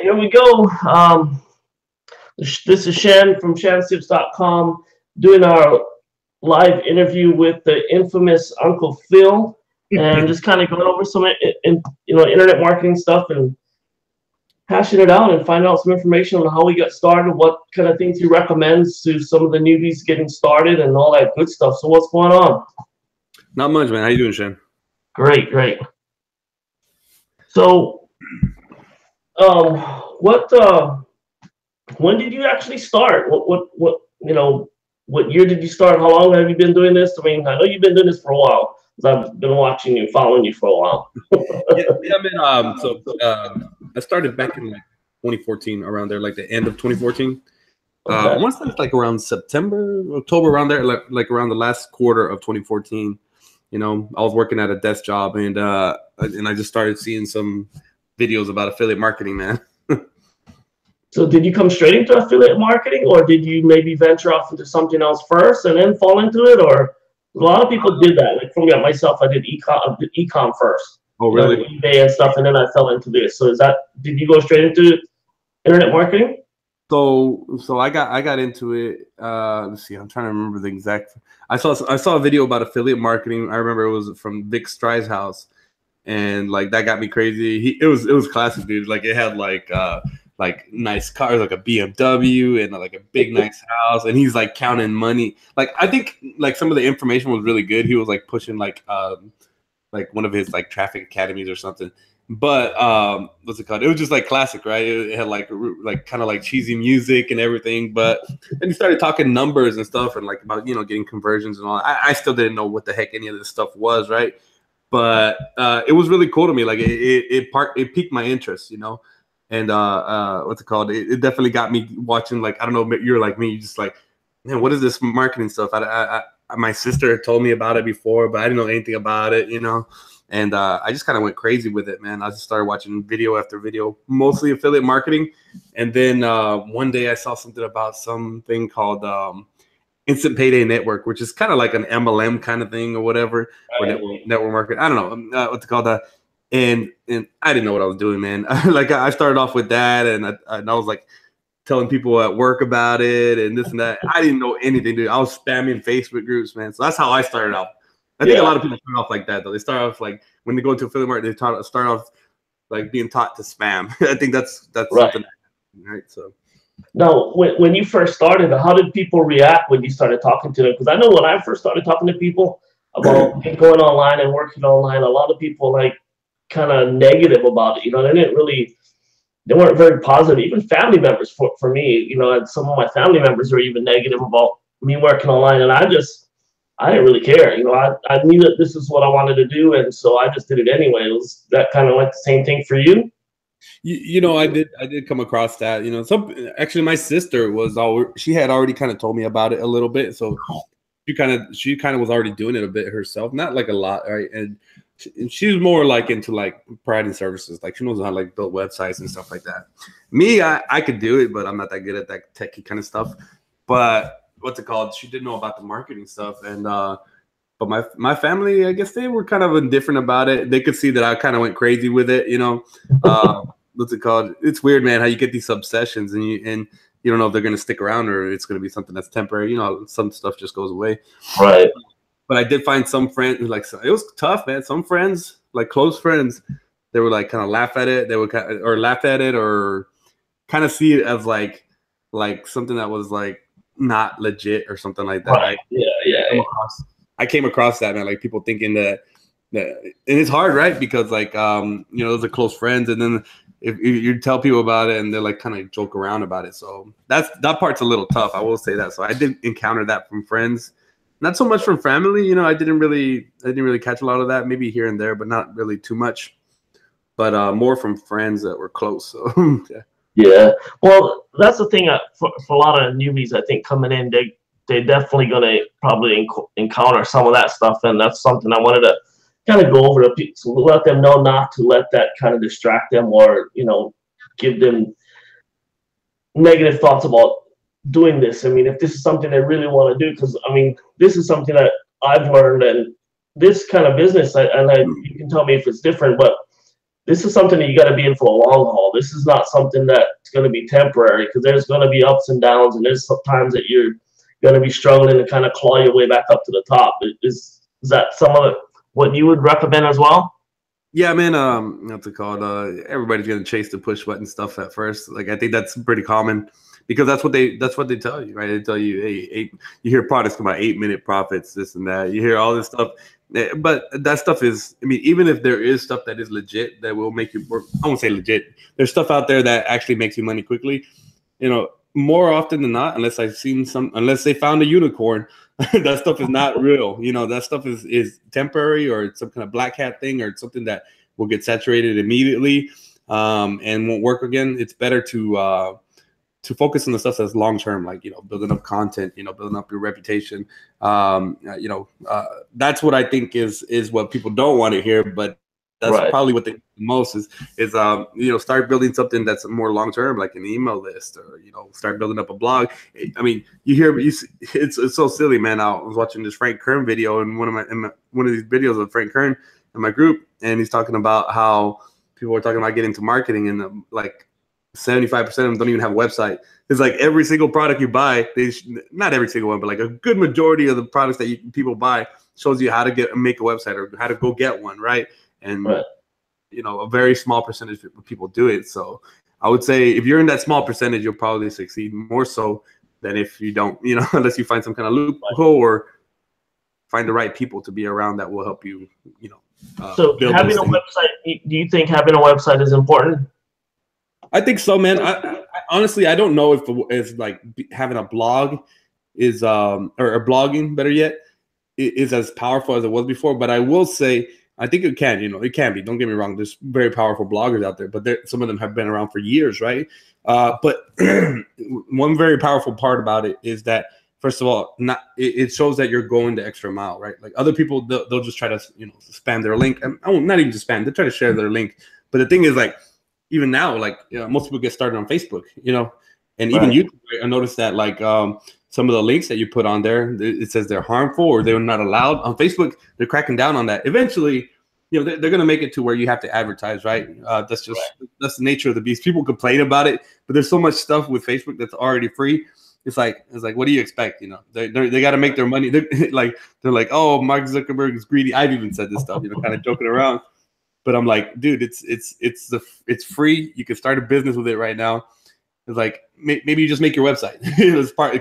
here we go. This is Shan from shansips.com doing our live interview with the infamous Uncle Phil, and just kind of going over some internet marketing stuff and hashing it out and finding out some information on how we got started, what kind of things he recommends to some of the newbies getting started, and all that good stuff. So what's going on? Not much, man. How you doing, Shan? Great. So, when did you actually start? What year did you start? How long have you been doing this? I mean, I know you've been doing this for a while, because I've been watching you, following you for a while. I started back in like 2014, around there, like the end of 2014. Okay. I want to say it's like around September, October, around there, like around the last quarter of 2014. You know, I was working at a desk job, and I just started seeing some videos about affiliate marketing, man. So did you come straight into affiliate marketing, or did you maybe venture off into something else first and then fall into it? Or a lot of people did that. Like for me, myself, I did e-com first. Oh, really? eBay and stuff, and then I fell into this. So did you go straight into internet marketing? So I got into it. Let's see, I'm trying to remember the exact. I saw a video about affiliate marketing. I remember it was from Vic Stry's house, and like that got me crazy. It was classic, dude. Like it had like nice cars, like a BMW and like a big nice house, and he's like counting money. Like I think like some of the information was really good. He was like pushing like one of his like traffic academies or something. But what's it called? It was just like classic, right? It had like kind of like cheesy music and everything. But then he started talking numbers and stuff, and like about getting conversions and all. I still didn't know what the heck any of this stuff was, right? But it was really cool to me. Like it piqued my interest, And what's it called? It definitely got me watching. Like I don't know, you're like me, you just like, man, what is this marketing stuff? My sister had told me about it before, but I didn't know anything about it, And I just kind of went crazy with it, man. I just started watching video after video, mostly affiliate marketing. And then one day I saw something about something called Instant Payday Network, which is kind of like an MLM kind of thing or whatever, or network market. I don't know what's it called. And I didn't know what I was doing, man. Like I started off with that, and I was like telling people at work about it and this and that. I didn't know anything, dude. I was spamming Facebook groups, man. So that's how I started off. I think a lot of people start off like that, though. They start off like when they go into affiliate marketing, they start off like being taught to spam. I think that's right. Something, right? So. Now, when you first started, how did people react when you started talking to them? Because I know when I first started talking to people about going online and working online, a lot of people like kind of negative about it. They weren't very positive. Even family members for me, and some of my family members were even negative about me working online, and I didn't really care. I knew that this is what I wanted to do, and so I just did it anyway. Was that kind of like the same thing for you? I did come across that. Actually, my sister she had already kind of told me about it a little bit, so she kind of was already doing it a bit herself, not like a lot, right? And she was more like into like providing services, like she knows how to like build websites and stuff like that. Me, I could do it, but I'm not that good at that techie kind of stuff. But what's it called? She did know about the marketing stuff, and but my family, I guess they were kind of indifferent about it. They could see that I kind of went crazy with it, What's it called? It's weird, man, how you get these obsessions and you don't know if they're going to stick around or it's going to be something that's temporary. Some stuff just goes away. Right. But I did find some friends, like, it was tough, man. Some friends, like close friends, they were like kind of laugh at it. They would laugh at it or kind of see it as like something that was like not legit or something like that. Right. Yeah. I came across that, man. Like people thinking that, and it's hard, right? Because like those are close friends, and then if you tell people about it, and they're like kind of joke around about it. So that part's a little tough. I will say that. So I did encounter that from friends. Not so much from family, I didn't really catch a lot of that. Maybe here and there, but not really too much. But more from friends that were close. So yeah. Yeah. Well, that's the thing for a lot of newbies. I think coming in, they're definitely gonna probably encounter some of that stuff, and that's something I wanted to kind of go over to people, so let them know not to let that kind of distract them or give them negative thoughts about doing this. I mean, if this is something they really want to do, because I mean, this is something that I've learned, and this kind of business, and you can tell me if it's different, but this is something that you got to be in for a long haul. This is not something that's going to be temporary, because there's going to be ups and downs, and there's some times that you're going to be struggling to kind of claw your way back up to the top. Is that some of what you would recommend as well? Yeah, man. What's it called? Everybody's gonna chase the push button stuff at first. Like, I think that's pretty common because that's what they tell you, right? They tell you, hey, you hear products come out 8-minute profits, this and that. You hear all this stuff, but that stuff is. I mean, even if there is stuff that is legit that will make you work, I won't say legit. There's stuff out there that actually makes you money quickly. You know, more often than not, unless they found a unicorn. That stuff is not real. You know, that stuff is temporary, or it's some kind of black hat thing, or it's something that will get saturated immediately and won't work again. It's better to focus on the stuff that's long term, like, you know, building up content, you know, building up your reputation. That's what I think is what people don't want to hear, but that's probably what they do most is start building something that's more long term, like an email list, or, you know, start building up a blog. I mean, it's so silly, man. I was watching this Frank Kern video, and one of these videos of Frank Kern in my group, and he's talking about how people are talking about getting into marketing, and like 75% of them don't even have a website. It's like every single product you buy, not every single one, but like a good majority of the products that people buy shows you how to make a website or how to go get one, right? And you know, a very small percentage of people do it. So I would say if you're in that small percentage, you'll probably succeed more so than if you don't, you know, unless you find some kind of loophole or find the right people to be around that will help you, you know. So having a website, do you think having a website is important? I think so, man. I honestly, I don't know if it's like having a blog is or blogging, better yet, is as powerful as it was before. But I will say, I think it can, you know, it can be. Don't get me wrong. There's very powerful bloggers out there, but some of them have been around for years, right? But one very powerful part about it is that, first of all, it shows that you're going the extra mile, right? Like other people, they'll just try to, you know, spam their link. And not even just spam. They try to share their link. But the thing is, like, even now, like, you know, most people get started on Facebook, you know, and even YouTube. Right? I noticed that, like, some of the links that you put on there, it says they're harmful or they're not allowed. On Facebook, they're cracking down on that. Eventually, you know, they're going to make it to where you have to advertise, right? That's the nature of the beast. People complain about it, but there's so much stuff with Facebook that's already free. It's like, what do you expect? You know, they got to make their money. They're like, oh, Mark Zuckerberg is greedy. I've even said this stuff, you know, kind of joking around. But I'm like, dude, it's free. You can start a business with it right now. It's like, maybe you just make your website.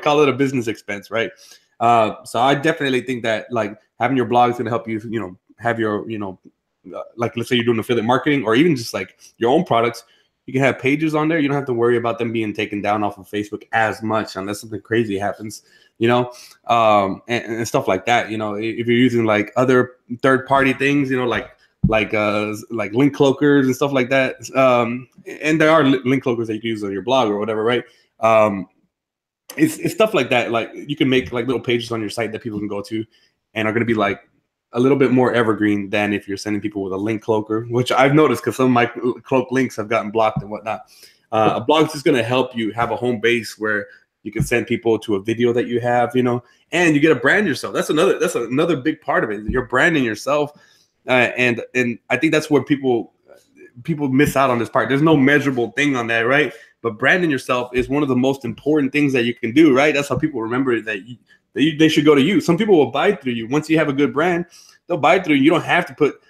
Call it a business expense, right? So I definitely think that, like, having your blog is going to help you, you know, have your, you know, like, let's say you're doing affiliate marketing or even just like your own products. You can have pages on there. You don't have to worry about them being taken down off of Facebook as much unless something crazy happens, you know, and stuff like that. You know, if you're using like other third-party things, you know, like link cloakers and stuff like that. And there are link cloakers that you can use on your blog or whatever, right? It's stuff like that. Like, you can make like little pages on your site that people can go to and are going to be like a little bit more evergreen than if you're sending people with a link cloaker, which I've noticed because some of my cloak links have gotten blocked and whatnot. A blog is just going to help you have a home base where you can send people to a video that you have, you know, and you get to brand yourself. That's another big part of it. You're branding yourself. And I think that's where people miss out on this part. There's no measurable thing on that, right? But branding yourself is one of the most important things that you can do, right? That's how people remember that they should go to you. Some people will buy through you. Once you have a good brand, they'll buy through you. You don't have to put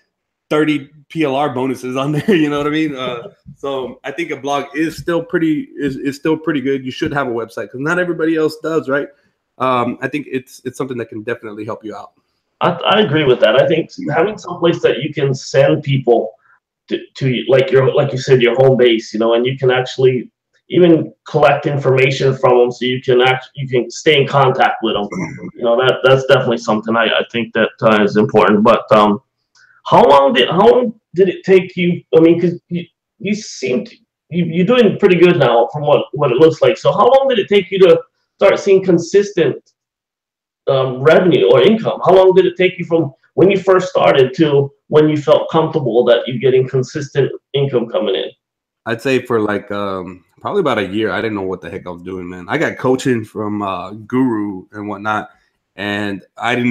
30 PLR bonuses on there. You know what I mean? So I think a blog is still pretty good. You should have a website because not everybody else does, right? I think it's something that can definitely help you out. I agree with that. I think having some place that you can send people to like you said, your home base, you know, and you can actually even collect information from them, so you can stay in contact with them. You know, that's definitely something I think that is important. But how long did it take you? I mean, because you seem to you're doing pretty good now from what it looks like. So how long did it take you to start seeing consistent revenue or income? How long did it take you from when you first started to when you felt comfortable that you're getting consistent income coming in? I'd say for like probably about a year. I didn't know what the heck I was doing, man. I got coaching from Guru and whatnot, and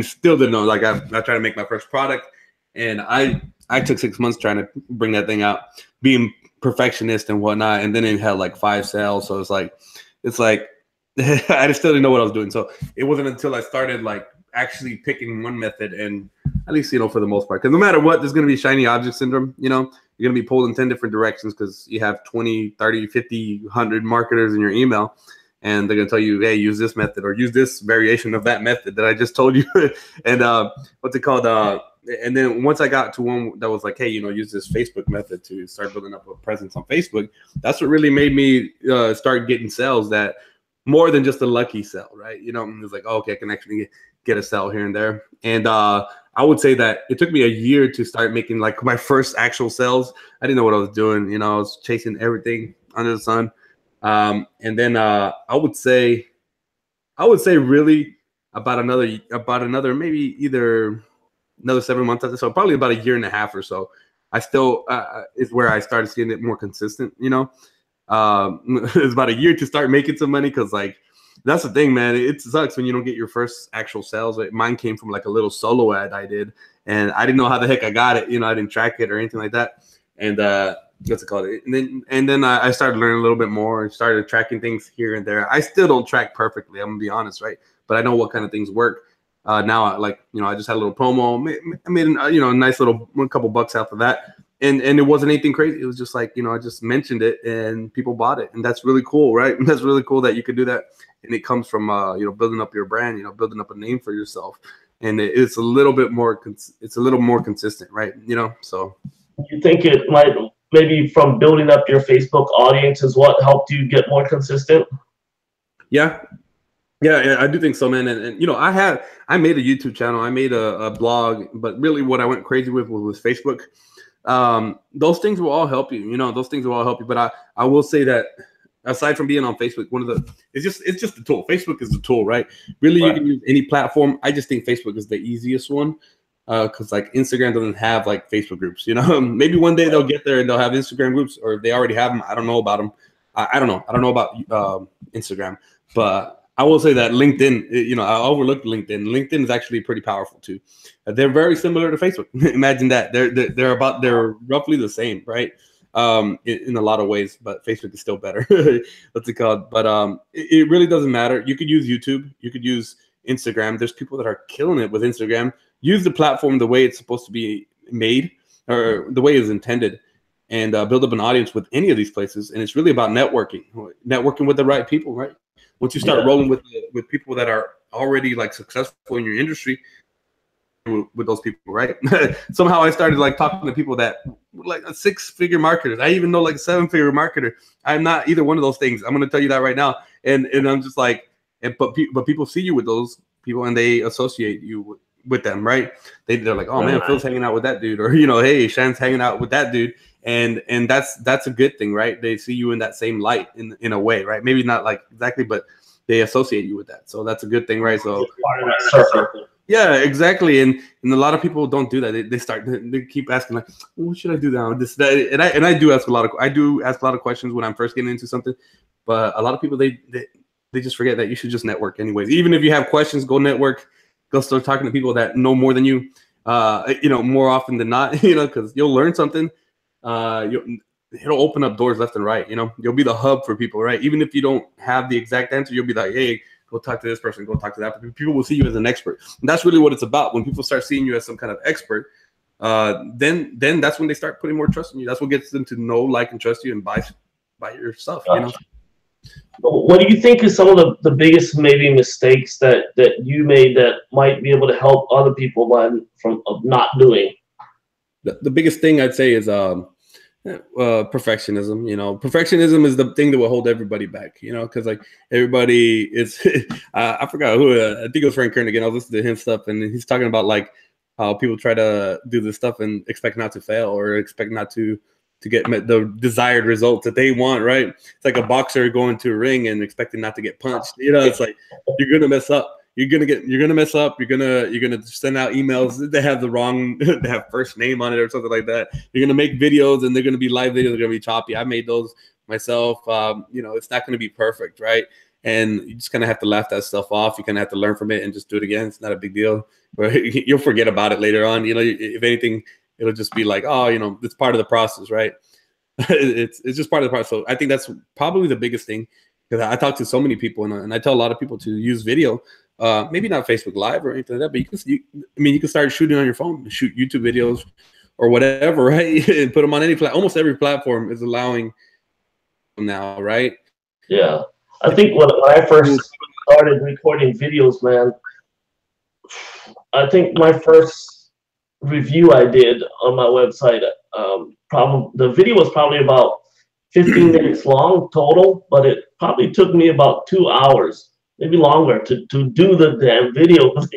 still didn't know. Like, I tried to make my first product, and I I took 6 months trying to bring that thing out, being perfectionist and whatnot, and then it had like 5 sales. So it's like I just still didn't know what I was doing. So it wasn't until I started like actually picking one method, and at least, for the most part, because no matter what, there's going to be shiny object syndrome. You're going to be pulled in 10 different directions because you have 20, 30, 50, 100 marketers in your email, and they're going to tell you, hey, use this method or use this variation of that method that I just told you. And what's it called? And then once I got to one that was like, hey, use this Facebook method to start building up a presence on Facebook, that's what really made me start getting sales that more than just a lucky sell, right? It was like, oh, okay, I can actually get a sell here and there. And I would say that it took me a year to start making like my first actual sales. I didn't know what I was doing. I was chasing everything under the sun. And then I would say really about another maybe either another 7 months after, so probably about a year and a half or so, I still is where I started seeing it more consistent. It's about a year to start making some money, because like that's the thing, man. It sucks when you don't get your first actual sales. Right? Mine came from like a little solo ad I did, and I didn't know how the heck I got it. I didn't track it or anything like that. And what's it called? And then I started learning a little bit more and started tracking things here and there. I still don't track perfectly, I'm gonna be honest, right? But I know what kind of things work. Now, I just had a little promo. I made a nice little couple bucks after that. And it wasn't anything crazy. It was just like, I just mentioned it and people bought it. And that's really cool, right? That's really cool that you could do that. And it comes from, building up your brand, building up a name for yourself. And it's a little bit more, it's a little more consistent, right? So. You think it might, maybe from building up your Facebook audience is what helped you get more consistent? Yeah, I do think so, man. And I made a YouTube channel. I made a blog, but really what I went crazy with was Facebook. Those things will all help you, those things will all help you. But I will say that aside from being on Facebook, it's just a tool. Facebook is the tool, right? Really, right. You can use any platform. I just think Facebook is the easiest one. Because like Instagram doesn't have like Facebook groups, maybe one day they'll get there and they'll have Instagram groups, or if they already have them, I don't know about them. I don't know about Instagram, but I will say that LinkedIn, I overlooked LinkedIn. LinkedIn is actually pretty powerful too. They're very similar to Facebook. Imagine that they're roughly the same, right? In a lot of ways, but Facebook is still better. What's it called? But it really doesn't matter. You could use YouTube. You could use Instagram. There's people that are killing it with Instagram. Use the platform the way it's supposed to be made, or the way it's intended, and build up an audience with any of these places. And it's really about networking with the right people, right? Once you start rolling with people that are already like successful in your industry, with those people, right? Somehow I started like talking to people that like 6-figure marketers. I even know like a 7-figure marketer. I'm not either one of those things. I'm going to tell you that right now. And I'm just like, but people see you with those people and they associate you with them, right? They're like, oh man, Phil's hanging out with that dude, or hey, Shan's hanging out with that dude, and that's a good thing, right? They see you in that same light in a way, right? Maybe not like exactly, but they associate you with that, so that's a good thing, right? So yeah, exactly. And a lot of people don't do that. They keep asking like, what should I do now? This, that, and I do ask a lot of questions when I'm first getting into something, but a lot of people they just forget that you should just network anyways. Even if you have questions, go network. Go start talking to people that know more than you, more often than not, because you'll learn something. It'll open up doors left and right. You'll be the hub for people, right? Even if you don't have the exact answer, you'll be like, hey, go talk to this person, go talk to that person. People will see you as an expert. And that's really what it's about. When people start seeing you as some kind of expert, then that's when they start putting more trust in you. That's what gets them to know, like, and trust you and buy your stuff, What do you think is some of the biggest maybe mistakes that you made that might be able to help other people learn from not doing? The biggest thing I'd say is perfectionism. Perfectionism is the thing that will hold everybody back. Because like everybody is. I forgot who. I think it was Frank Kern again. I was listening to him stuff, and he's talking about like how people try to do this stuff and expect not to fail or expect not to get the desired results that they want, right? It's like a boxer going to a ring and expecting not to get punched. It's like you're gonna mess up. You're gonna mess up. You're gonna send out emails that have they have first name on it or something like that. You're gonna make videos and they're gonna be live videos. They're gonna be choppy. I made those myself. It's not gonna be perfect, right? And you just kind of have to laugh that stuff off. You kind of have to learn from it and just do it again. It's not a big deal. Right? You'll forget about it later on. If anything, it'll just be like, oh, you know, it's part of the process, right? It's just part of the process. So I think that's probably the biggest thing, because I talk to so many people, and I tell a lot of people to use video. Maybe not Facebook Live or anything like that, but you can start shooting on your phone, shoot YouTube videos or whatever, right? And put them on any almost every platform is allowing now, right? Yeah, I think when I first started recording videos, man, I think my first review I did on my website, probably the video was probably about 15 minutes long total, but it probably took me about 2 hours, maybe longer, to do the damn video, because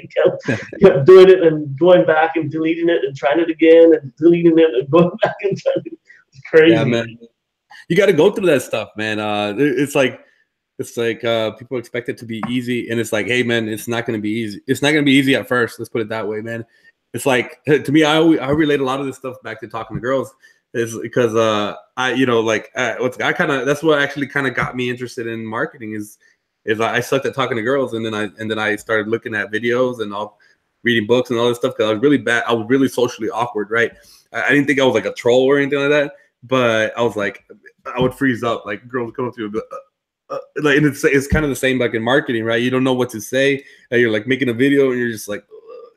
I kept doing it and going back and deleting it and trying it again and deleting it and going back and trying it. It's crazy. Yeah, man. You got to go through that stuff, man. It's like people expect it to be easy, and it's like, hey, man, it's not going to be easy. It's not going to be easy at first. Let's put it that way, man. It's like, to me, I relate a lot of this stuff back to talking to girls, is because that's what actually kind of got me interested in marketing is I sucked at talking to girls, and then I started looking at videos and all, reading books and all this stuff, because I was really bad. I was really socially awkward, right? I didn't think I was like a troll or anything like that, but I was like, I would freeze up, like girls come up to me, like, and it's kind of the same like in marketing, right? You don't know what to say, and you're like making a video, and you're just like,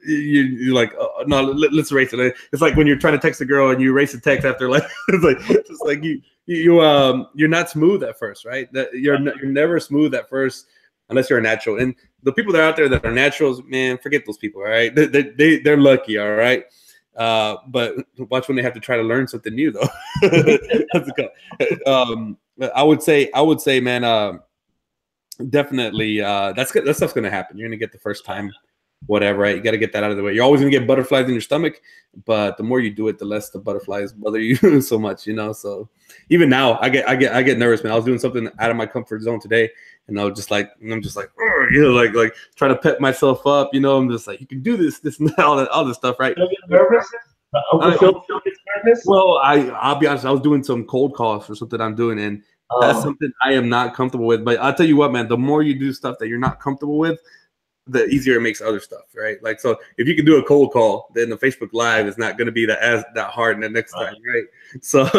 you're like, oh, no, let's erase it. It's like when you're trying to text a girl and you erase the text after, like, it's like you're not smooth at first, right? That you're never smooth at first unless you're a natural. And the people that are out there that are naturals, man, forget those people, all right? They're lucky, all right? But watch when they have to try to learn something new, though. I would say, man, definitely, that stuff's gonna happen. You're gonna get the first time, whatever, right? You got to get that out of the way. You're always gonna get butterflies in your stomach, but the more you do it, the less the butterflies bother you so much, you know. So even now, I get nervous, man. I was doing something out of my comfort zone today, and I'm just like, you know, like trying to pep myself up, you know. I'm just like, you can do this, and all this stuff, right? You get nervous? Uncle Phil gets nervous? Well, I'll be honest. I was doing some cold calls or something I'm doing, and that's something I am not comfortable with. But I'll tell you what, man. The more you do stuff that you're not comfortable with, the easier it makes other stuff, right? Like, so if you can do a cold call, then the Facebook Live is not going to be that hard in the next time, right? So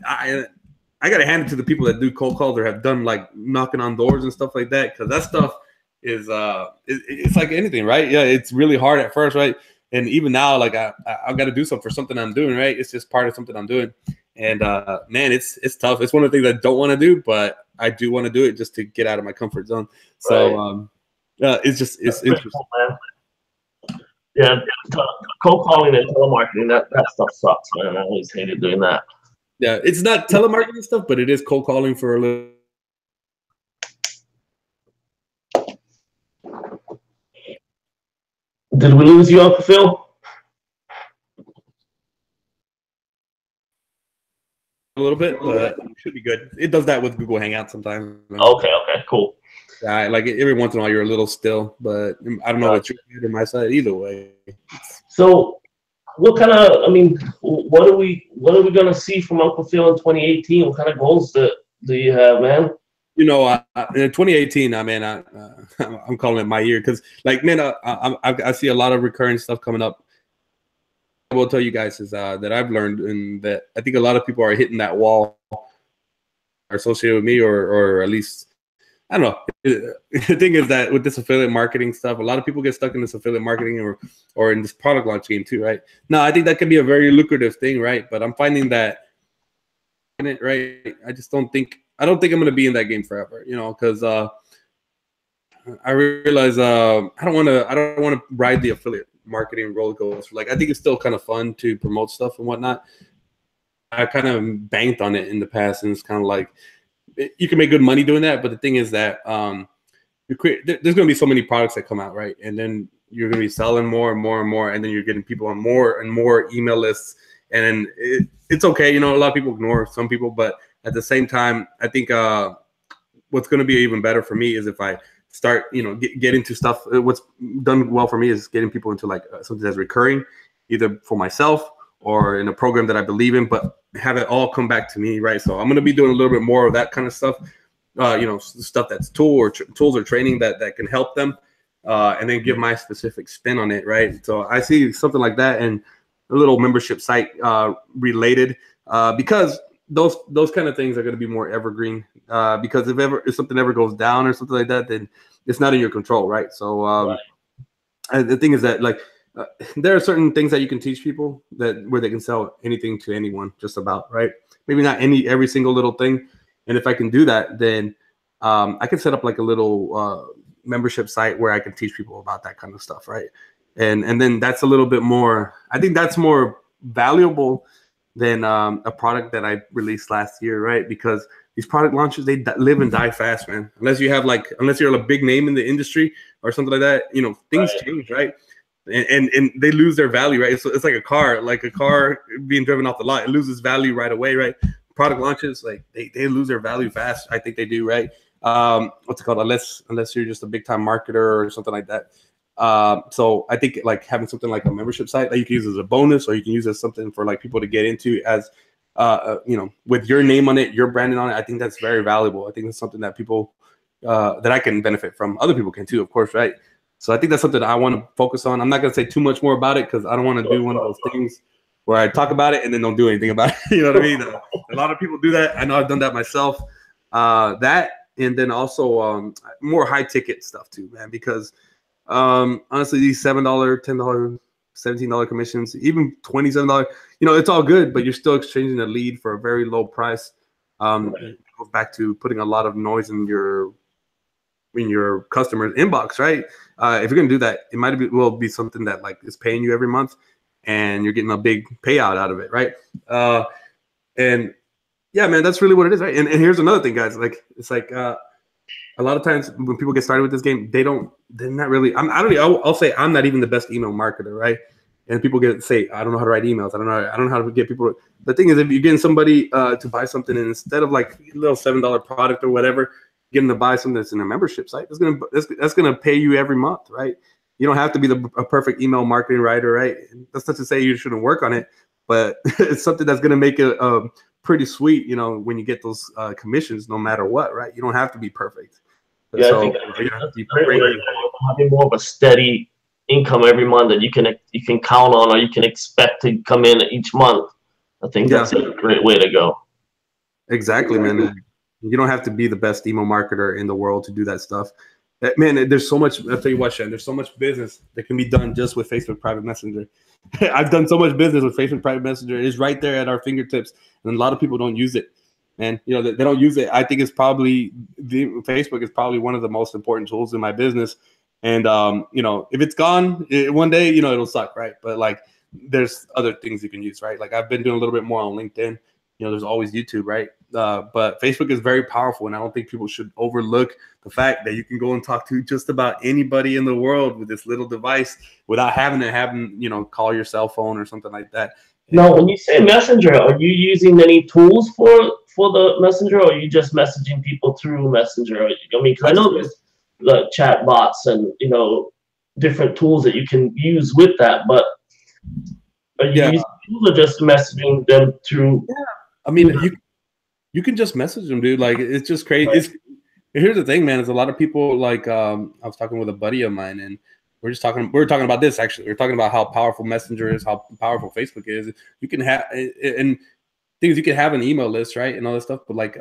I got to hand it to the people that do cold calls or have done like knocking on doors and stuff like that, because that stuff is it's like anything, right? Yeah, it's really hard at first, right? And even now, like I've got to do something for something I'm doing, right? It's just part of something I'm doing, and man, it's tough. It's one of the things I don't want to do, but I do want to do it just to get out of my comfort zone. So. Right. It's interesting. Yeah, cold calling and telemarketing, that stuff sucks, man. I always hated doing that. Yeah, it's not telemarketing stuff, but it is cold calling for a little. Did we lose you, Uncle Phil? A little bit, but it should be good. It does that with Google Hangouts sometimes. Okay, cool. Yeah, like every once in a while you're a little still, but I don't know what you're on my side either way. So, what kind of? I mean, what are we gonna see from Uncle Phil in 2018? What kind of goals do you have, man? You know, in 2018, I mean, I'm calling it my year, because, like, man, I see a lot of recurring stuff coming up. I will tell you guys is that I've learned, and that I think a lot of people are hitting that wall, are associated with me, or at least. I don't know. The thing is that with this affiliate marketing stuff, a lot of people get stuck in this affiliate marketing or in this product launch game too, right? Now, I think that can be a very lucrative thing, right? But I'm finding that, right? I don't think I'm going to be in that game forever, you know, because I realize I don't want to ride the affiliate marketing roller coaster. Like, I think it's still kind of fun to promote stuff and whatnot. I kind of banked on it in the past, and it's kind of like, you can make good money doing that, but the thing is that there's going to be so many products that come out, right? And then you're going to be selling more and more and more, and then you're getting people on more and more email lists. And it's okay, you know, a lot of people ignore some people, but at the same time, I think what's going to be even better for me is if I start, you know, get into stuff. What's done well for me is getting people into like something that's recurring, either for myself or in a program that I believe in, but have it all come back to me, right? So I'm going to be doing a little bit more of that kind of stuff, you know, stuff that's tools or training that can help them, and then give my specific spin on it, right? So I see something like that, and a little membership site related, because those kind of things are going to be more evergreen. Because if something ever goes down or something like that, then it's not in your control, right? So the thing is that like there are certain things that you can teach people where they can sell anything to anyone, just about, right? Maybe not every single little thing. And if I can do that, then I can set up like a little membership site where I can teach people about that kind of stuff, right? And then that's a little bit more. I think that's more valuable than a product that I released last year, right? Because these product launches, they live and die fast, man. Unless you're a big name in the industry or something like that, things change, right? And they lose their value, right? So it's like a car being driven off the lot. It loses value right away, right? Product launches, like they lose their value fast. I think they do, right? What's it called? Unless you're just a big time marketer or something like that. So I think like having something like a membership site that you can use as a bonus, or you can use as something for like people to get into as with your name on it, your branding on it. I think that's very valuable. I think it's something that people that I can benefit from. Other people can too, of course, right? So I think that's something that I want to focus on. I'm not going to say too much more about it because I don't want to do one of those things where I talk about it and then don't do anything about it. You know what I mean? A lot of people do that. I know I've done that myself. That, and then also more high ticket stuff too, man, because honestly, these $7, $10, $17 commissions, even $27, it's all good, but you're still exchanging a lead for a very low price. It goes back to putting a lot of noise in your customer's inbox, right? If you're gonna do that, it might be something that like is paying you every month, and you're getting a big payout out of it, right? And yeah, man, that's really what it is, right? And here's another thing, guys. Like it's like a lot of times when people get started with this game, they're not really. I'll say I'm not even the best email marketer, right? And people say, I don't know how to write emails. I don't know how to get people. The thing is, if you're getting somebody to buy something, and instead of like a little $7 product or whatever, getting to buy something that's in a membership site, that's gonna pay you every month, right? You don't have to be a perfect email marketing writer, right? That's not to say you shouldn't work on it, but it's something that's gonna make it pretty sweet, when you get those commissions, no matter what, right? You don't have to be perfect. Yeah, so, I think that's a great way. Having more of a steady income every month that you can count on, or you can expect to come in each month. I think that's a great way to go. Exactly, man. You don't have to be the best email marketer in the world to do that stuff. Man, there's so much. I'll tell you what, Shan, there's so much business that can be done just with Facebook Private Messenger. I've done so much business with Facebook Private Messenger. It's right there at our fingertips, and a lot of people don't use it. And they don't use it. I think Facebook is probably one of the most important tools in my business. And if it's gone one day, it'll suck, right? But like, there's other things you can use, right? Like I've been doing a little bit more on LinkedIn. There's always YouTube, right? But Facebook is very powerful, and I don't think people should overlook the fact that you can go and talk to just about anybody in the world with this little device without having to call your cell phone or something like that. Now, when you say Messenger, are you using any tools for the Messenger, or are you just messaging people through Messenger? I mean, because I know there's the chat bots and different tools that you can use with that, but are you using tools or just messaging them through? Yeah. I mean, you can just message them, dude. Like, it's just crazy. Right. Here's the thing, man. Is a lot of people like I was talking with a buddy of mine, and we were talking about this actually. We were talking about how powerful Messenger is, how powerful Facebook is. You can have and things. You can have an email list, right, and all that stuff. But like,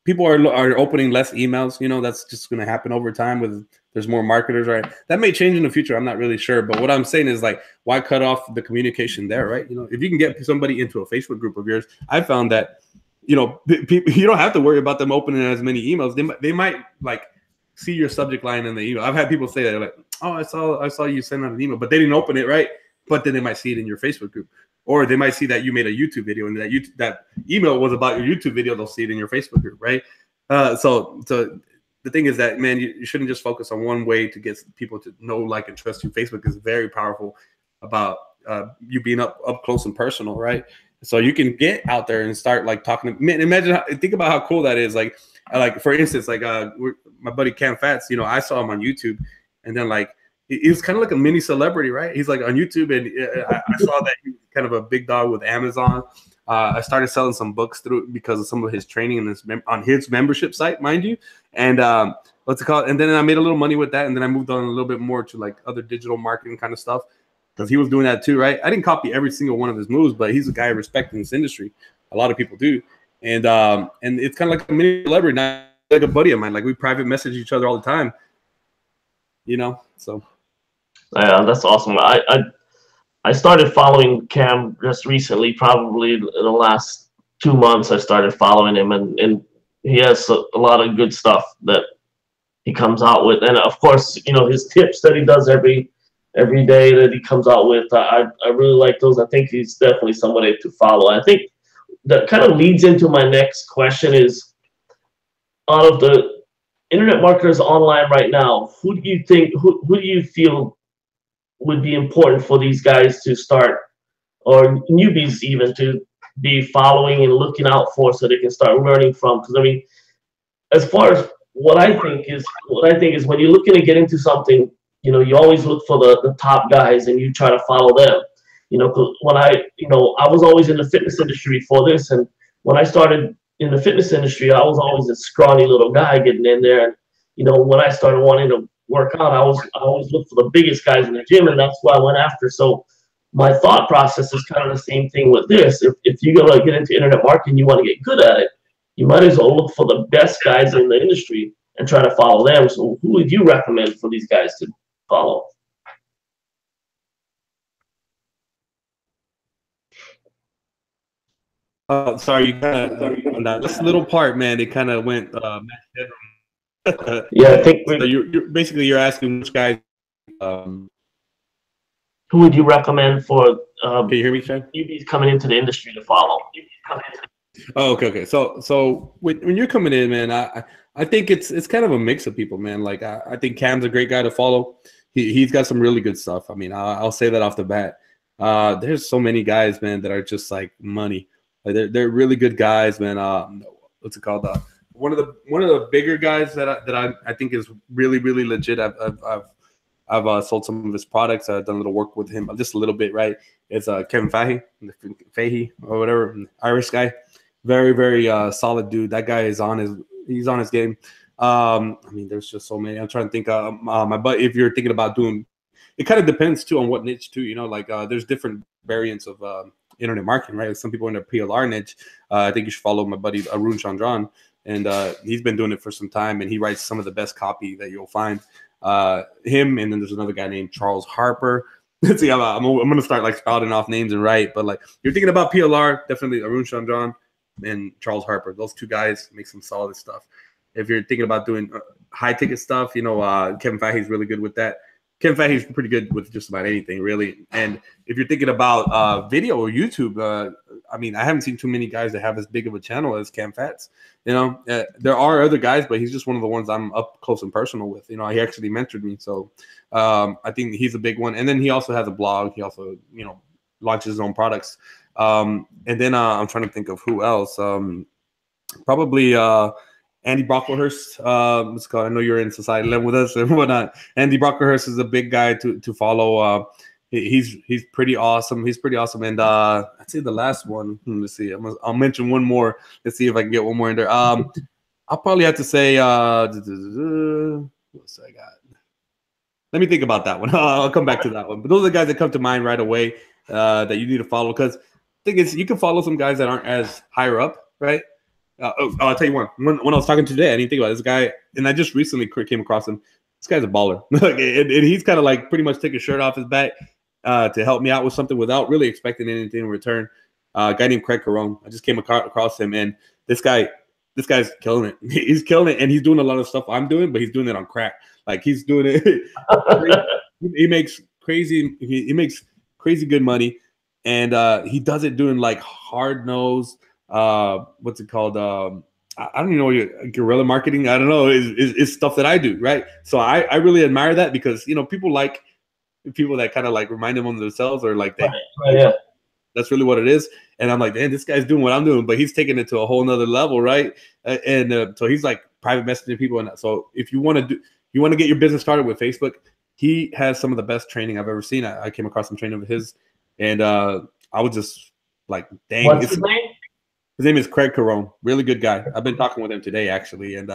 people are opening less emails. That's just going to happen over time with. There's more marketers, right? That may change in the future. I'm not really sure. But what I'm saying is, like, why cut off the communication there, right? If you can get somebody into a Facebook group of yours, I found that, you don't have to worry about them opening as many emails. They might like see your subject line in the email. I've had people say that, like, oh, I saw you send out an email, but they didn't open it, right? But then they might see it in your Facebook group. Or they might see that you made a YouTube video and that email was about your YouTube video. They'll see it in your Facebook group, right? So the thing is that, man, you shouldn't just focus on one way to get people to know, like, and trust you. Facebook is very powerful about you being up close and personal, right? So you can get out there and start like talking to, man, think about how cool that is. Like for instance, like my buddy Cam Fats, I saw him on YouTube, and then like he was kind of like a mini celebrity, right? He's like on YouTube, and I saw that he was kind of a big dog with Amazon. I started selling some books because of some of his training on his membership site, mind you. And what's it called? And then I made a little money with that. And then I moved on a little bit more to like other digital marketing kind of stuff. because he was doing that too, right? I didn't copy every single one of his moves, but he's a guy I respect in this industry. A lot of people do, and it's kind of like a mini celebrity, not like a buddy of mine. Like we private message each other all the time, you know. So yeah, that's awesome. I started following Cam just recently, probably in the last 2 months. I started following him, and he has a lot of good stuff that he comes out with, and of course, you know, his tips that he does every day that he comes out with. I really like those. I think he's definitely somebody to follow. I think that kind of leads into my next question is, out of the internet marketers online right now, who do you think, who do you feel would be important for these guys to start, or newbies even, to be following and looking out for so they can start learning from? Because I mean, as far as what I think is when you're looking to get into something, you know, you always look for the top guys and you try to follow them. You know, 'cause when I was always in the fitness industry before this, and when I started in the fitness industry, I was always a scrawny little guy getting in there. And you know, when I started wanting to work out, I always looked for the biggest guys in the gym, and that's what I went after. So my thought process is kind of the same thing with this. If you're gonna get into internet marketing, you want to get good at it, you might as well look for the best guys in the industry and try to follow them. So who would you recommend for these guys to follow? sorry, you kind of on that this little part, man. It kind of went Yeah, I think so you're basically you're asking which guys. who would you recommend for Can you hear me, Shan? newbies coming into the industry to follow? Oh, okay. So when you're coming in, man, I think it's kind of a mix of people, man. Like I think Cam's a great guy to follow. He's got some really good stuff. I mean, I'll say that off the bat. There's so many guys, man, that are just like money. Like they're really good guys, man. What's it called? One of the bigger guys that I think is really legit. I've sold some of his products. I've done a little work with him, just a little bit, right? It's Kevin Fahey or whatever, Irish guy. Very solid dude. That guy is he's on his game. I mean, there's just so many. I'm trying to think. But if you're thinking about doing, it kind of depends too on what niche too. You know, like there's different variants of internet marketing, right? Some people in their PLR niche. I think you should follow my buddy Arun Chandran, and he's been doing it for some time, and he writes some of the best copy that you'll find. Him, and then there's another guy named Charles Harper. Let's see, I'm gonna start like spouting off names and right, but like you're thinking about PLR, definitely Arun Chandran and Charles Harper. Those two guys make some solid stuff. If you're thinking about doing high ticket stuff, you know, Kevin Fahey's really good with that. Kevin Fahey's pretty good with just about anything, really. And if you're thinking about video or YouTube, I mean, I haven't seen too many guys that have as big of a channel as Cam Fats. You know, there are other guys, but he's just one of the ones I'm up close and personal with. You know, he actually mentored me, so I think he's a big one. And then he also has a blog. He also, you know, launches his own products. And then I'm trying to think of who else. Probably Andy Brocklehurst. I know you're in Society 11 with us and whatnot. Andy Brocklehurst is a big guy to follow. He's pretty awesome. He's pretty awesome. And I'd say the last one. Let's see. I'll mention one more. Let's see if I can get one more in there. I'll probably have to say. What's I got? Let me think about that one. I'll come back to that one. But those are the guys that come to mind right away that you need to follow. Because the thing is, you can follow some guys that aren't as higher up, right? I'll tell you one. When I was talking today, I didn't think about this guy, and I just recently came across him. This guy's a baller, and he's kind of like pretty much taking his shirt off his back to help me out with something without really expecting anything in return. A guy named Craig Carone. I just came across him, and this guy's killing it. He's killing it, and he's doing a lot of stuff I'm doing, but he's doing it on crack. Like he's doing it. He makes crazy. He makes crazy good money, and he does it doing like hard nosed. What's it called? I don't even know, guerrilla marketing. I don't know. Is stuff that I do, right? So I really admire that because, you know, people like people that kind of like remind them of themselves or like they, yeah. That's really what it is. And I'm like, man, this guy's doing what I'm doing, but he's taking it to a whole nother level, right? And so he's like private messaging people. And so if you want to get your business started with Facebook, he has some of the best training I've ever seen. I came across some training of his, and I was just like, dang. What's his name? His name is Craig Carone. Really good guy. I've been talking with him today, actually, and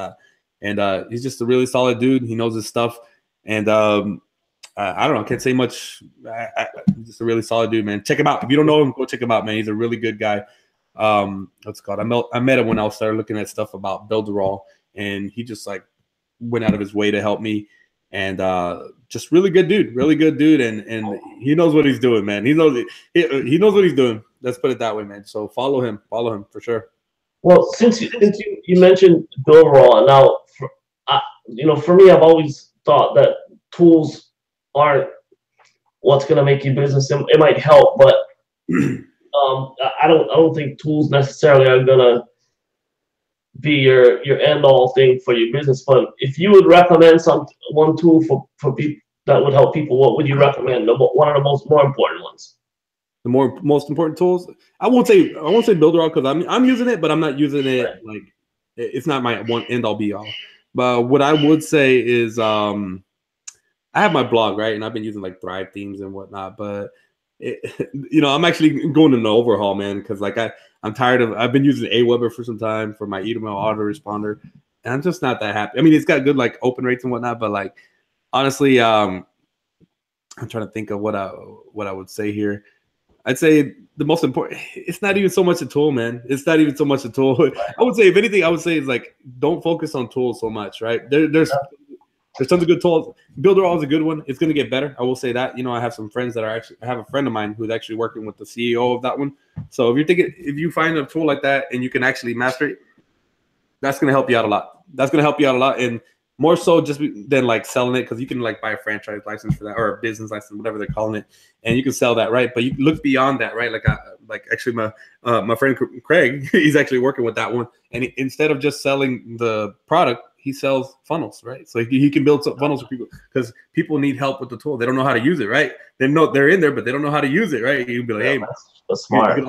he's just a really solid dude. He knows his stuff, and I don't know. I can't say much. He's just a really solid dude, man. Check him out. If you don't know him, go check him out, man. He's a really good guy. What's it called? I met him when I started looking at stuff about Builderall, and he just like went out of his way to help me. And just really good dude, and he knows what he's doing, man. He knows what he's doing. Let's put it that way, man. So follow him for sure. Well, since you mentioned Builderall, now for me, I've always thought that tools aren't what's going to make you business. It might help, but I don't think tools necessarily are going to be your end all thing for your business. But if you would recommend one tool for people that would help people, what would you recommend? One of the more important ones. The most important tools. I won't say Builderall because I'm using it, but I'm not using it like it's not my one end all be all. But what I would say is I have my blog, right, and I've been using like Thrive themes and whatnot, but I'm actually going in an overhaul, man, because like I'm tired of. I've been using Aweber for some time for my email autoresponder, and I'm just not that happy. I mean, it's got good like open rates and whatnot, but like honestly, I'm trying to think of what I would say here. I'd say the most important. It's not even so much a tool, man. It's not even so much a tool. I would say, if anything, I would say is like don't focus on tools so much, right? There's tons of good tools. Builderall is a good one. It's going to get better. I will say that. I have some friends that I have a friend of mine who's actually working with the CEO of that one. So if you find a tool like that and you can actually master it, that's going to help you out a lot. And more so just than like selling it, because you can like buy a franchise license for that or a business license, whatever they're calling it, and you can sell that, right? But you look beyond that, right? Like actually my friend Craig, he's actually working with that one, and instead of just selling the product, he sells funnels, right? So he can build some funnels for people because people need help with the tool. They don't know how to use it, right? They know they're in there, but they don't know how to use it, right? You'd be like, hey, that's smart.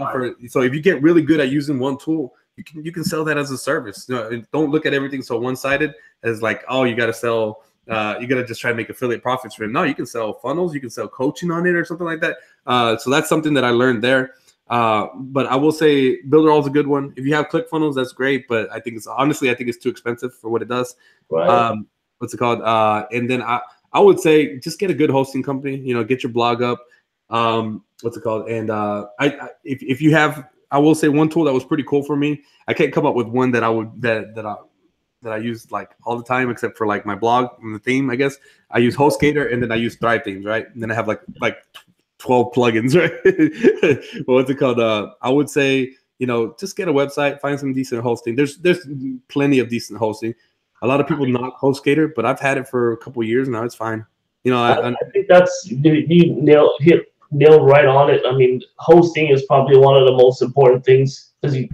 So if you get really good at using one tool, you can sell that as a service. Don't look at everything so one-sided as like, oh, you got to sell, you got to just try to make affiliate profits for it. No, you can sell funnels, you can sell coaching on it or something like that. So that's something that I learned there. But I will say Builderall is a good one. If you have ClickFunnels, that's great. But I think it's too expensive for what it does. Right. What's it called? And then I would say just get a good hosting company. Get your blog up. What's it called? And if you have. I will say one tool that was pretty cool for me. I can't come up with one that I use like all the time, except for like my blog and the theme, I guess. I use HostGator and then I use Thrive themes, right? And then I have like 12 plugins, right? What's it called? I would say, just get a website, find some decent hosting. There's plenty of decent hosting. A lot of people knock HostGator, but I've had it for a couple of years now. It's fine. I think that's you nailed right on it. I mean, hosting is probably one of the most important things because you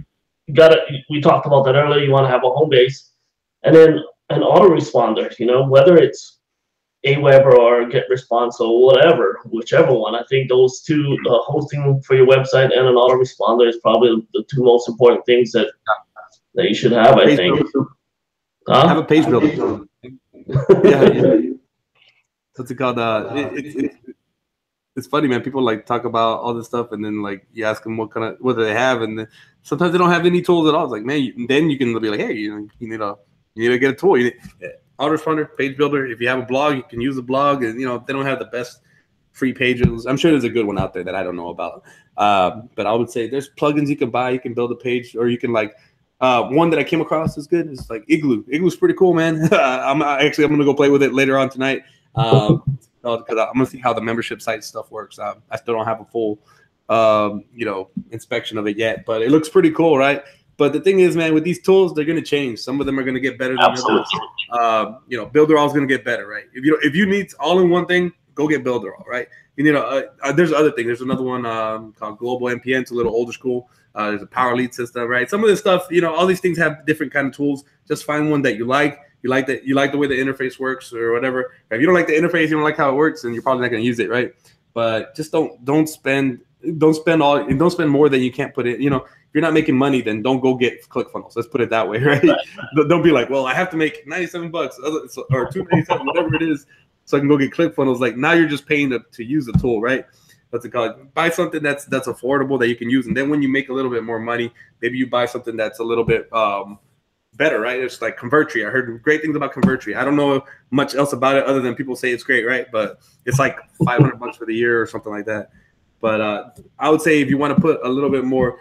gotta. We talked about that earlier. You want to have a home base, and then an autoresponder. Whether it's Aweber or GetResponse or whichever one. I think those two, hosting for your website and an autoresponder, is probably the two most important things that you should have. I think. Have a page builder. Yeah. What's it called? It's funny, man. People like talk about all this stuff, and then like you ask them what do they have, and then sometimes they don't have any tools at all. It's like, man, then you can be like, hey, you need to get a tool. You need autoresponder, page builder. If you have a blog, you can use a blog, and if they don't have the best free pages, I'm sure there's a good one out there that I don't know about. But I would say there's plugins you can buy. You can build a page, or you can like one that I came across is good. It's like Igloo. Igloo's pretty cool, man. I'm gonna go play with it later on tonight. Because I'm gonna see how the membership site stuff works. I still don't have a full, inspection of it yet, but it looks pretty cool, right? But the thing is, man, with these tools, they're gonna change. Some of them are gonna get better than others. Builderall is gonna get better, right? If you need all in one thing, go get Builderall, right? There's other thing. There's another one called Global NPN. It's a little older school. There's a power lead system, right? Some of this stuff, all these things have different kind of tools. Just find one that you like. You like the way the interface works or whatever. If you don't like the interface, you don't like how it works, then you're probably not going to use it, right? But just don't spend more than you can't put in. If you're not making money, then don't go get ClickFunnels. Let's put it that way, right? Don't be like, well, I have to make $97 or $297, whatever it is, so I can go get ClickFunnels. Like now you're just paying to use the tool, right? What's it called? Buy something that's affordable that you can use, and then when you make a little bit more money, maybe you buy something that's a little bit better, right? It's like Convertri. I heard great things about Convertri. I don't know much else about it other than people say it's great, right? But it's like $500 for the year or something like that. But I would say if you want to put a little bit more,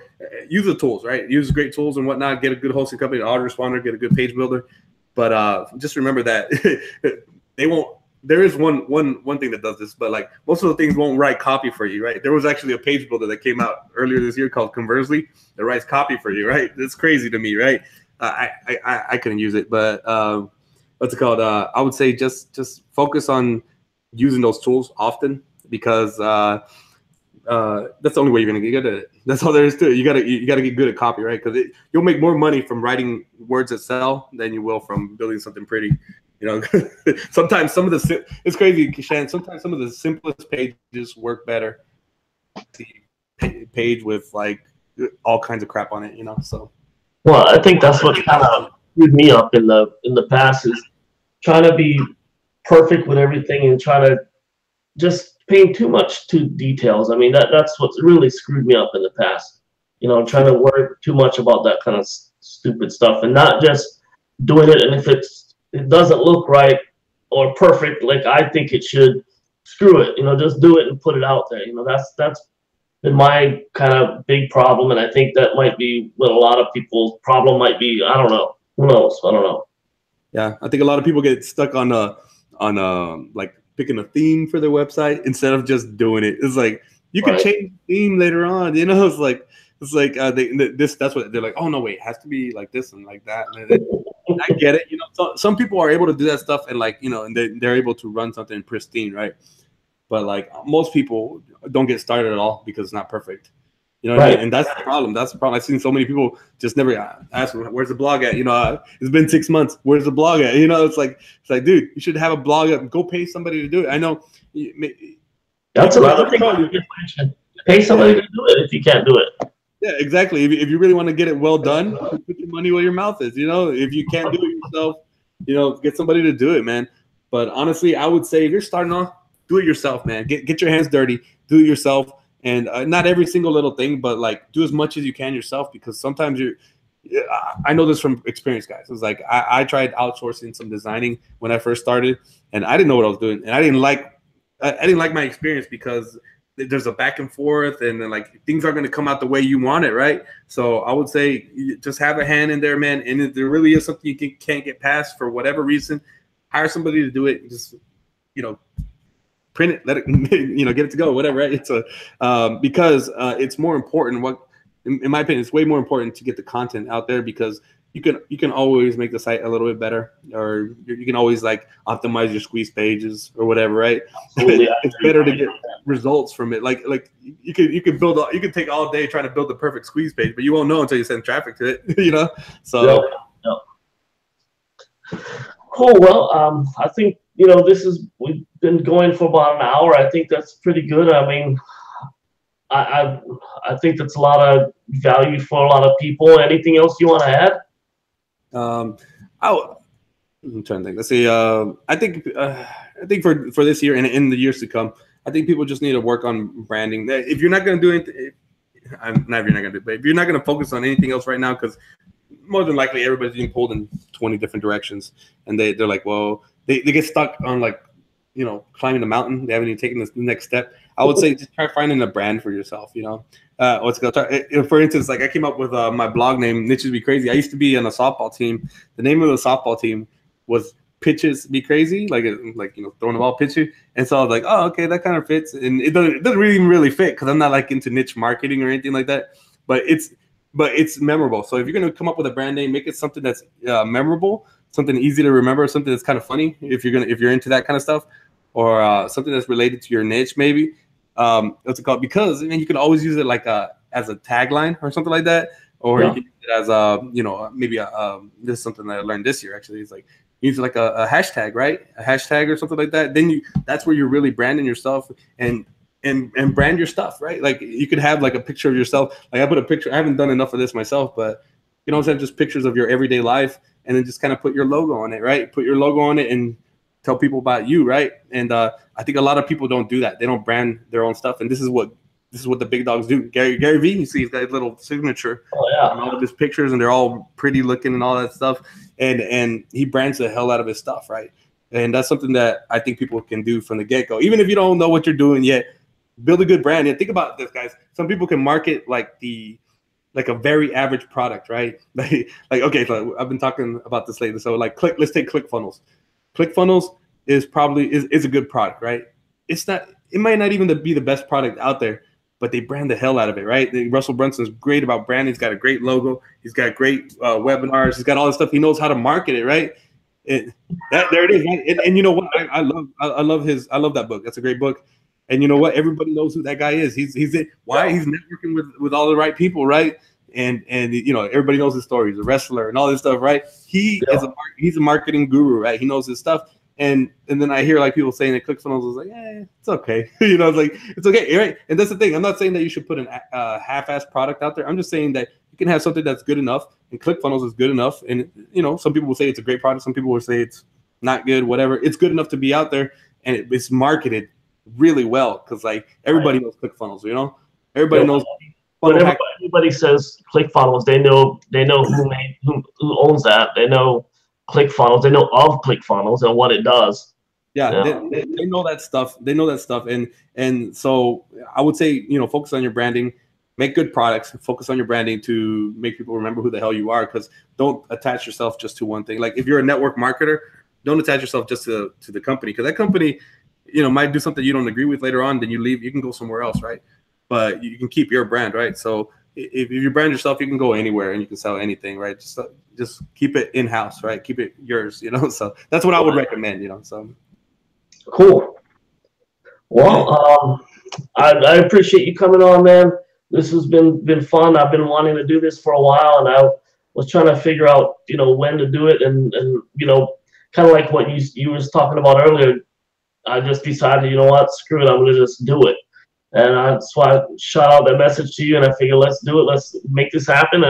use the tools, right? Use great tools and whatnot. Get a good hosting company, autoresponder, get a good page builder. But just remember that they won't. There is one thing that does this, but like most of the things won't write copy for you, right? There was actually a page builder that came out earlier this year called Conversely that writes copy for you, right? It's crazy to me, right? I couldn't use it, but what's it called? I would say just focus on using those tools often because that's the only way you're gonna get good at it. That's all there is to it. You gotta get good at copy, right? Because you'll make more money from writing words that sell than you will from building something pretty. You know, sometimes it's crazy, Shan. Sometimes some of the simplest pages work better. Page with like all kinds of crap on it, you know. So, well, I think that's what kind of screwed me up in the past is trying to be perfect with everything and trying to just paying too much to details. I mean, that's what's really screwed me up in the past. You know, trying to worry too much about that kind of stupid stuff and not just doing it. And if it doesn't look right or perfect like I think it should, screw it. You know, just do it and put it out there. You know, that's been my kind of big problem, and I think that might be what a lot of people's problem might be. I don't know. Who knows? I don't know. Yeah, I think a lot of people get stuck on like picking a theme for their website instead of just doing it. It's like you can change the theme later on. You know, it's like that's what they're like. Oh no, wait, it has to be like this and like that. And I get it. You know, so, some people are able to do that stuff and like, you know, and they're able to run something pristine, right? But like most people don't get started at all because it's not perfect. You know what I mean? And that's the problem. That's the problem. I've seen so many people just never ask, where's the blog at? You know, it's been 6 months. Where's the blog at? You know, it's like, dude, you should have a blog up. Go pay somebody to do it. I know. That's another thing you just mentioned. Pay somebody to do it if you can't do it. Yeah, exactly. If you really want to get it well done, put your money where your mouth is. You know, if you can't do it yourself, you know, get somebody to do it, man. But honestly, I would say if you're starting off, do it yourself, man. Get your hands dirty. Do it yourself. And not every single little thing, but like do as much as you can yourself because sometimes I know this from experience, guys. It's like I tried outsourcing some designing when I first started, and I didn't know what I was doing, and I didn't like my experience because there's a back and forth, and then like things aren't going to come out the way you want it, right? So I would say just have a hand in there, man. And if there really is something you can't get past for whatever reason, hire somebody to do it. Just, you know, print it, let it, you know, get it to go, whatever, right? It's because it's more important. In my opinion, it's way more important to get the content out there because you can always make the site a little bit better, or you can always like optimize your squeeze pages or whatever, right? It's better to get results from it. Like you could take all day trying to build the perfect squeeze page, but you won't know until you send traffic to it, you know. So cool. Well, I think, you know, we've been going for about an hour. I think that's pretty good. I mean, I think that's a lot of value for a lot of people. Anything else you want to add? I'm trying to think. Let's see. I think for this year and in the years to come, I think people just need to work on branding. If you're not going to do anything, but if you're not going to focus on anything else right now, because more than likely everybody's being pulled in 20 different directions, and they're like, well, they get stuck on like, you know, climbing the mountain. They haven't even taken the next step. I would say just try finding a brand for yourself. You know, for instance, like I came up with my blog name, Niches Be Crazy. I used to be on a softball team. The name of the softball team was Pitches Be Crazy, like you know, throwing the ball, pitcher. And so I was like, oh, okay, that kind of fits. And it doesn't really fit because I'm not like into niche marketing or anything like that. But it's memorable. So if you're gonna come up with a brand name, make it something that's memorable, something easy to remember, something that's kind of funny if you're into that kind of stuff, or something that's related to your niche, maybe. What's it called? Because you can always use it like as a tagline or something like that, or you can use it as maybe this is something that I learned this year actually. It's like use like a hashtag, right? A hashtag or something like that. Then that's where you're really branding yourself and brand your stuff, right? Like you could have like a picture of yourself. Like I put a picture. I haven't done enough of this myself, but you know what I'm saying? Just pictures of your everyday life, and then just kind of put your logo on it, right? Put your logo on it and tell people about you, right? And I think a lot of people don't do that. They don't brand their own stuff, and this is what this is what the big dogs do. Gary Vee, you see, he's got his little signature Oh, and all of his pictures, and they're all pretty looking and all that stuff. And he brands the hell out of his stuff, right? And that's something that I think people can do from the get-go. Even if you don't know what you're doing yet, build a good brand. And think about this, guys. Some people can market like a very average product, right? like okay, so I've been talking about this lately. So like let's take ClickFunnels. ClickFunnels is probably is a good product, right? It's not, it might not even be the best product out there, but they brand the hell out of it, right? Russell Brunson's great about branding. He's got a great logo. He's got great webinars. He's got all this stuff. He knows how to market it, right? There it is, right? And you know what? I love that book. That's a great book. And you know what? Everybody knows who that guy is. He's why he's networking with all the right people, right? And you know, everybody knows his story. He's a wrestler and all this stuff, right? He's a marketing guru, right? He knows his stuff. And then I hear like people saying that ClickFunnels is like, it's okay. You know, it's like, it's okay, right? And that's the thing. I'm not saying that you should put a half-assed product out there. I'm just saying that you can have something that's good enough, and ClickFunnels is good enough. And, you know, some people will say it's a great product. Some people will say it's not good, whatever. It's good enough to be out there, and it's marketed really well because, like, everybody knows ClickFunnels, you know? Everybody knows. Whenever anybody says ClickFunnels, they know who owns that. They know ClickFunnels. They know of ClickFunnels and what it does. Yeah, they know that stuff. They know that stuff. And so I would say, you know, focus on your branding, make good products, focus on your branding to make people remember who the hell you are, because don't attach yourself just to one thing. Like if you're a network marketer, don't attach yourself just to the company, because that company, you know, might do something you don't agree with later on, then you leave, you can go somewhere else, right? But you can keep your brand, right? So if you brand yourself, you can go anywhere and you can sell anything, right? Just keep it in-house, right? Keep it yours, you know? So that's what I would recommend, you know? So cool. Well, I appreciate you coming on, man. This has been fun. I've been wanting to do this for a while, and I was trying to figure out, you know, when to do it, and you know, kind of like what you was talking about earlier. I just decided, you know what, screw it, I'm gonna just do it. And that's why I shot out that message to you, and I figured, let's do it. Let's make this happen,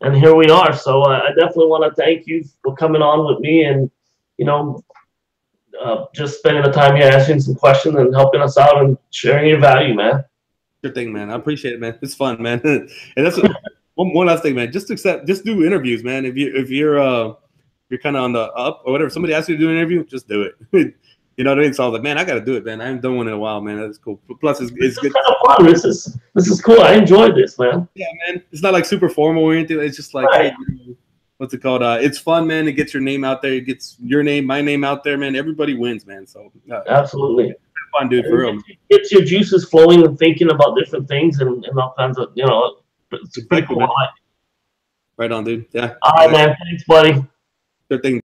and here we are. So I definitely want to thank you for coming on with me, and you know, just spending the time here answering some questions and helping us out and sharing your value, man. Good thing, man. I appreciate it, man. It's fun, man. And that's one last thing, man. Just do interviews, man. If you're kind of on the up or whatever, somebody asks you to do an interview, just do it. You know what I mean? So I was like, man, I got to do it, man. I haven't done one in a while, man. That's cool. Plus, it's good. Kind of fun. This is cool. I enjoyed this, man. Yeah, man. It's not like super formal or anything. It's just like, right. Hey, what's it called? It's fun, man. It gets your name out there. It gets your name, my name out there, man. Everybody wins, man. So absolutely. Fun, dude, for real. Gets your juices flowing and thinking about different things and all kinds of, you know, it's pretty cool. Right on, dude. Yeah. All right, man. Thanks, buddy. Good thing.